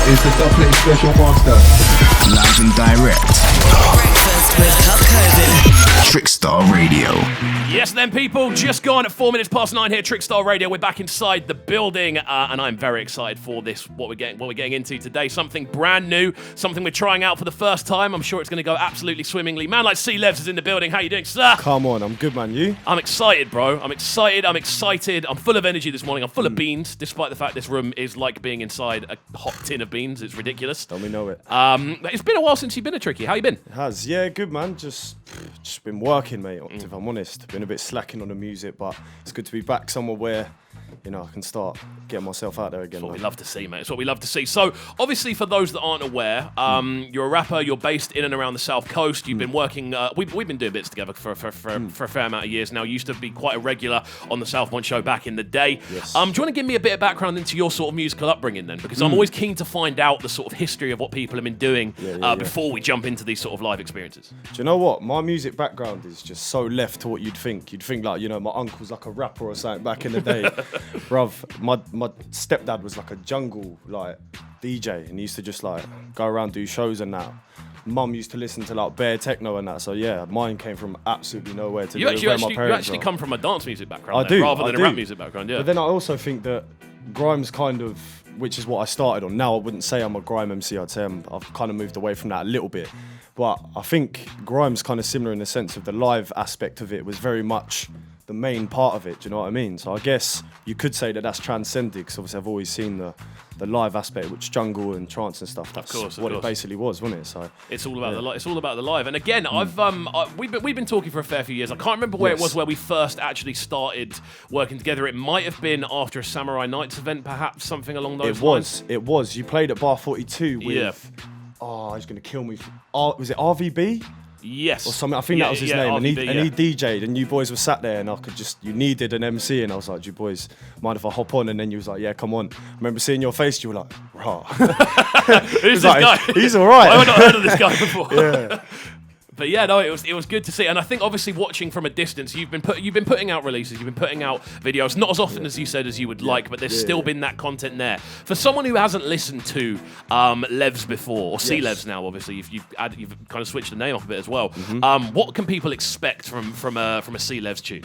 is the Dublin Special Master. Live and direct. Breakfast with CubCamTV. Trickstar Radio. Yes, then, people, just gone at 4 minutes past 9 here, Trickstar Radio. We're back inside the building, and I'm very excited for this. What we're getting into today, something brand new, something we're trying out for the first time. I'm sure it's going to go absolutely swimmingly. Man like C-Levz is in the building. How you doing, sir? Come on, I'm good, man. You? I'm excited, bro. I'm excited. I'm full of energy this morning. I'm full of beans, despite the fact this room is like being inside a hot tin of beans. It's ridiculous. Don't we know it? It's been a while since you've been a Tricky. How you been? It has. Yeah, good, man. Just been working, mate, if I'm honest. Been a bit slacking on the music, but it's good to be back somewhere where, you know, I can start getting myself out there again. That's what we love to see, mate. It's what we love to see. So, obviously, for those that aren't aware, you're a rapper. You're based in and around the South Coast. You've been working. We've been doing bits together for a fair amount of years now. You used to be quite a regular on the South Point show back in the day. Yes. Do you want to give me a bit of background into your sort of musical upbringing then? Because I'm always keen to find out the sort of history of what people have been doing before we jump into these sort of live experiences. Do you know what? My music background is just so left to what you'd think. You'd think like, you know, my uncle's like a rapper or something back in the day. Bruv, my stepdad was like a jungle like DJ, and he used to just like go around do shows and that. Mum used to listen to like bare techno and that, so yeah, mine came from absolutely nowhere to do with where my parents You actually are. come from a dance music background I do, rather than I a rap do. music background, yeah. But then I also think that Grime's kind of, which is what I started on. Now I wouldn't say I'm a Grime MC, I'd say I've kind of moved away from that a little bit. But I think Grime's kind of similar in the sense of the live aspect of it was very much the main part of it, do you know what I mean? So I guess you could say that that's transcended, because obviously I've always seen the live aspect, which jungle and trance and stuff. That's what it basically was, wasn't it? So it's all about it's all about the live. And again, we've been talking for a fair few years. I can't remember where it was where we first actually started working together. It might have been after a Samurai Nights event, perhaps, something along those lines. It was. You played at Bar 42 with. Oh, he's gonna kill me. Was it RVB? Yes. Or something. I think that was his name. RVB, and he DJ'd, and you boys were sat there, and you needed an MC, and I was like, you boys, mind if I hop on? And then you was like, yeah, come on. I remember seeing your face, you were like, rah. Who's this guy? He's all right. I've not heard of this guy before. Yeah. But yeah, no, it was good to see, and I think obviously watching from a distance, you've been putting out releases, you've been putting out videos, not as often as you said as you would like, but there's still been that content there. For someone who hasn't listened to Levz before, or C-Levz now, obviously, you've kind of switched the name up a bit as well. What can people expect from a C-Levz tune?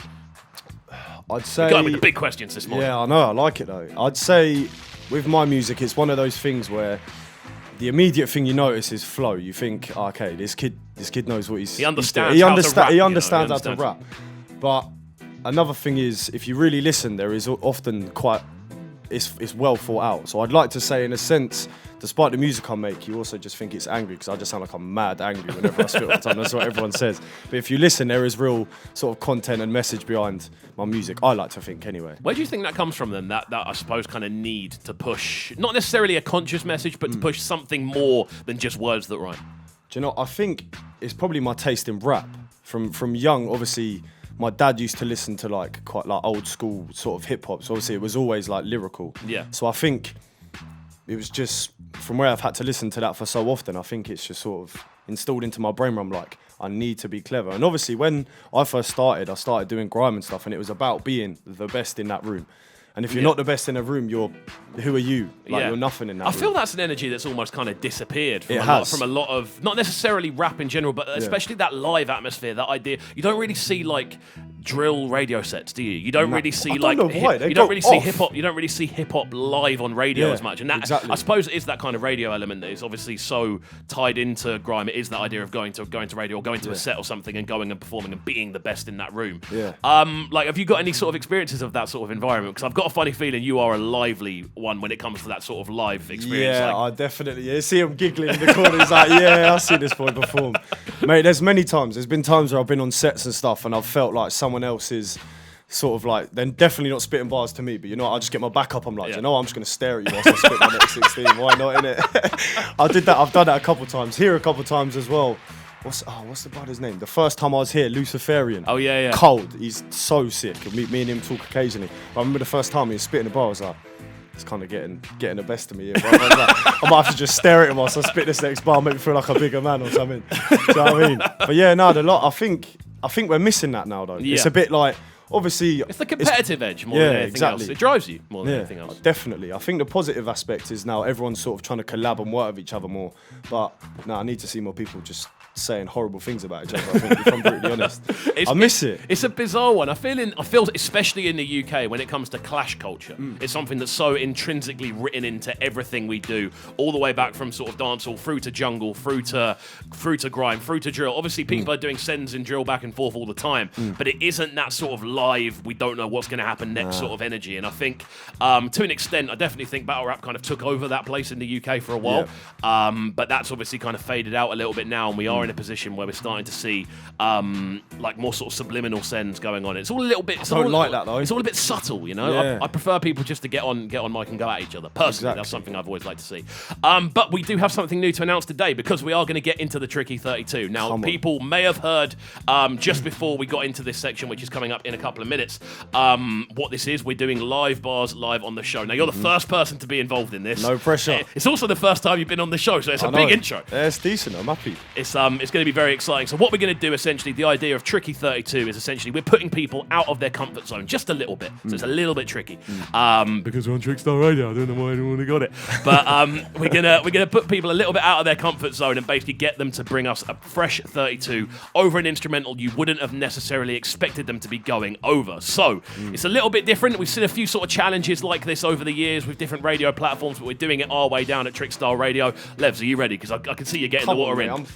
I'd say. We're going with the big questions this morning. Yeah, I know, I like it though. I'd say with my music, it's one of those things where the immediate thing you notice is flow. You think, okay, this kid knows what he's. He understands. He understands how to rap. But another thing is, if you really listen, there is often it's well thought out. So I'd like to say, in a sense, despite the music I make, you also just think it's angry, because I just sound like I'm mad angry whenever I spit all the time. That's what everyone says. But if you listen, there is real sort of content and message behind my music. I like to think, anyway. Where do you think that comes from then? That I suppose kind of need to push, not necessarily a conscious message, but to push something more than just words that rhyme. Do you know? I think it's probably my taste in rap. From young, obviously. My dad used to listen to like quite like old school sort of hip hop, so obviously it was always like lyrical. Yeah. So I think it was just from where I've had to listen to that for so often, I think it's just sort of installed into my brain where I'm like, I need to be clever. And obviously when I first started, I started doing grime and stuff, and it was about being the best in that room. And if you're not the best in a room, who are you? Like, you're nothing in that room. I feel that's an energy that's almost kind of disappeared from a lot of, not necessarily rap in general, but especially that live atmosphere, that idea. You don't really see like drill radio sets, do you? You don't really see like you don't really see hip hop. You don't really see hip hop live on radio as much. And that I suppose it is that kind of radio element that is obviously so tied into grime. It is that idea of going to radio or going to a set or something and going and performing and being the best in that room. Yeah. Like, have you got any sort of experiences of that sort of environment? Because I've got a funny feeling you are a lively one when it comes to that sort of live experience. Yeah, I definitely. You see him giggling in the corner. He's like, yeah, I've seen this boy perform. Mate, there's many times. There's been times where I've been on sets and stuff, and I've felt like someone else is sort of like, then definitely not spitting bars to me, but you know, I just get my back up. I'm like, you know, I'm just going to stare at you whilst I spit my next 16. Why not, innit? I did that. I've done that a couple times. Here a couple times as well. What's the brother's name? The first time I was here, Luciferian. Oh, yeah. Cold. He's so sick. Me and him talk occasionally. But I remember the first time he was spitting the bar, I was like, it's kind of getting the best of me here. I might have to just stare at him whilst I spit this next bar, make me feel like a bigger man or something. Do you know what I mean? But yeah, no, I think we're missing that now, though. Yeah. It's a bit like, obviously it's the competitive edge more than anything else. It drives you more than anything else. Definitely. I think the positive aspect is now everyone's sort of trying to collab and work with each other more. But no, I need to see more people just saying horrible things about each other, I think, if I'm brutally honest. I miss it. It's a bizarre one. I feel, especially in the UK, when it comes to clash culture, it's something that's so intrinsically written into everything we do, all the way back from sort of dancehall through to jungle, through to grime, through to drill. Obviously, people are doing sends and drill back and forth all the time, but it isn't that sort of live, we don't know what's going to happen next sort of energy. And I think, to an extent, I definitely think battle rap kind of took over that place in the UK for a while, but that's obviously kind of faded out a little bit now, and we are in a position where we're starting to see like more sort of subliminal sends going on. It's all a little bit. It's I don't like that though. It's all a bit subtle, you know. Yeah. I prefer people just to get on mic and go at each other. Personally, that's something I've always liked to see. But we do have something new to announce today because we are going to get into the Tricky32. Now, people may have heard just before we got into this section, which is coming up in a couple of minutes, what this is. We're doing live bars live on the show. Now, you're the first person to be involved in this. No pressure. It's also the first time you've been on the show, so it's a big intro. Yeah, it's decent. I'm happy. It's going to be very exciting. So what we're going to do, essentially, the idea of Tricky32 is essentially we're putting people out of their comfort zone just a little bit. So it's a little bit tricky. Because we're on Trickstar Radio, I don't know why anyone would have got it. But we're gonna put people a little bit out of their comfort zone and basically get them to bring us a fresh 32 over an instrumental you wouldn't have necessarily expected them to be going over. So it's a little bit different. We've seen a few sort of challenges like this over the years with different radio platforms, but we're doing it our way down at Trickstar Radio. Levz, are you ready? Because I can see you getting the water in.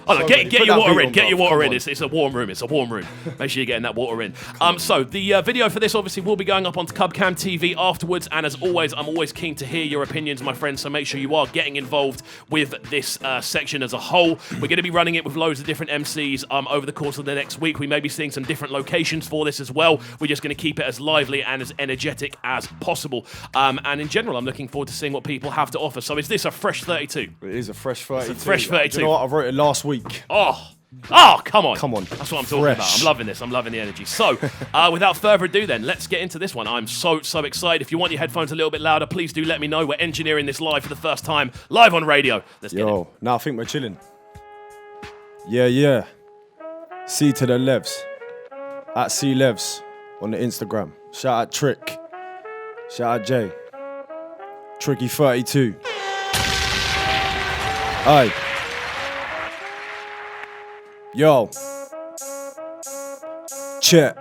Oh, no, get your water in. Get your water in. It's a warm room. It's a warm room. Make sure you're getting that water in. So the video for this obviously will be going up onto CubCamTV afterwards. And as always, I'm always keen to hear your opinions, my friends. So make sure you are getting involved with this section as a whole. We're going to be running it with loads of different MCs over the course of the next week. We may be seeing some different locations for this as well. We're just going to keep it as lively and as energetic as possible. And in general, I'm looking forward to seeing what people have to offer. So is this a fresh 32? It is a fresh 32. It's a fresh 32. Do you know what? I wrote it last week. Oh, come on. Come on. That's what I'm talking about. I'm loving this. I'm loving the energy. So, without further ado then, let's get into this one. I'm so excited. If you want your headphones a little bit louder, please do let me know. We're engineering this live for the first time, live on radio. Let's get it. Now I think we're chilling. Yeah. C to the Levz. At C-Levz on the Instagram. Shout out Trick. Shout out Jay. Tricky32. Aye. Yo. Check.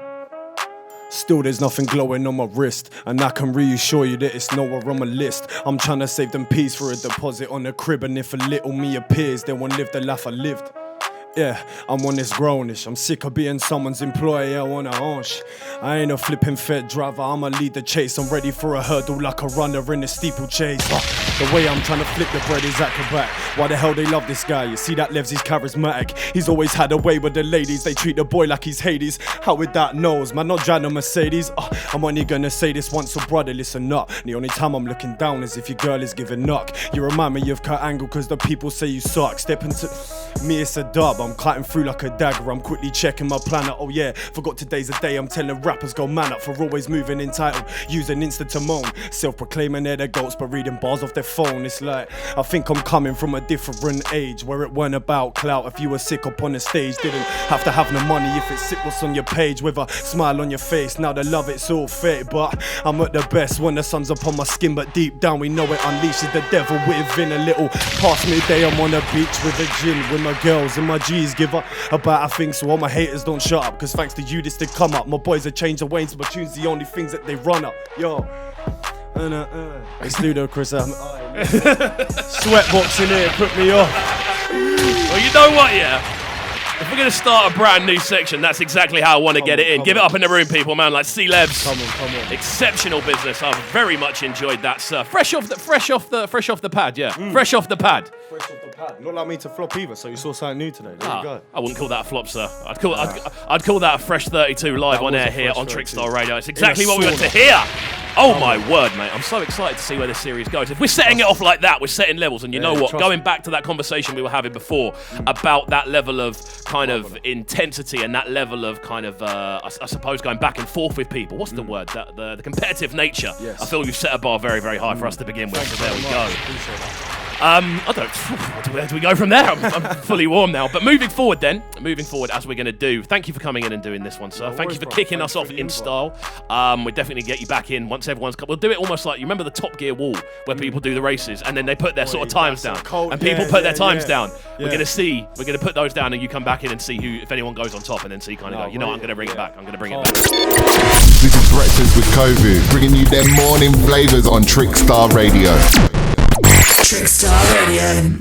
Still there's nothing glowing on my wrist, and I can reassure you that it's nowhere on my list. I'm trying to save them peas for a deposit on the crib, and if a little me appears, they won't live the life I lived. Yeah, I'm on this grownish. I'm sick of being someone's employee. I want a hunch. I ain't a flipping Fed driver. I'ma lead the chase. I'm ready for a hurdle like a runner in a steeplechase. The way I'm trying to flip the bread is acrobat. Why the hell they love this guy? You see that Levz, he's charismatic. He's always had a way with the ladies. They treat the boy like he's Hades. How with that nose, man, not driving a Mercedes. I'm only gonna say this once, so brother, listen up. The only time I'm looking down is if your girl is giving knock. You remind me of Kurt Angle, cause the people say you suck. Step into me, it's a dub. I'm cutting through like a dagger. I'm quickly checking my planner. Oh yeah, forgot today's a day. I'm telling rappers go man up for always moving entitled, using Insta to moan. Self-proclaiming they're the goats, but reading bars off their phone. It's like I think I'm coming from a different age where it weren't about clout. If you were sick up on the stage, didn't have to have no money. If it's sick, what's on your page with a smile on your face. Now the love, it's all fake, but I'm at the best when the sun's up on my skin. But deep down we know it unleashes the devil within. A little past midday, I'm on a beach with a gin with my girls and my G's. Give up about a thing so all my haters don't shut up, cause thanks to you this did come up. My boys have changed the way, so my tunes the only things that they run up. Yo, it's ludicrous. Sweatbox in here, put me off. Well, you know what, yeah? If we're going to start a brand new section, that's exactly how I want to get it in. Give it up in the room, people, man. Like C-Levz. Come on. Exceptional business. I've very much enjoyed that, sir. Fresh off the pad, yeah. Fresh off the pad. Not like me to flop either, so you saw something new today. There you go. I wouldn't call that a flop, sir. I'd call that a fresh 32 live on air here on Trickstar Radio. It's exactly what we want to hear. Oh my word, mate. I'm so excited to see where this series goes. If we're setting it off like that, we're setting levels. And you know what? Going back to that conversation we were having before about that level of kind of intensity and that level of kind of, I suppose, going back and forth with people. What's the word? The competitive nature. Yes. I feel you've set a bar very, very high for us to begin with. So there we go. I don't. Where do we go from there? I'm fully warm now. But moving forward, as we're going to do, thank you for coming in and doing this one, sir. Thank you for kicking us off in style. We'll definitely get you back in once everyone's come. We'll do it almost like, you remember the Top Gear wall where people do the races and then they put their sort of times down. And people put their times down. We're going to put those down and you come back in and see if anyone goes on top and then see kind of go, you know what, I'm going to bring it back. I'm going to bring it back. This is Breakfast with Kxvu, bringing you their morning flavors on Trickstar Radio. Trickstar Radio.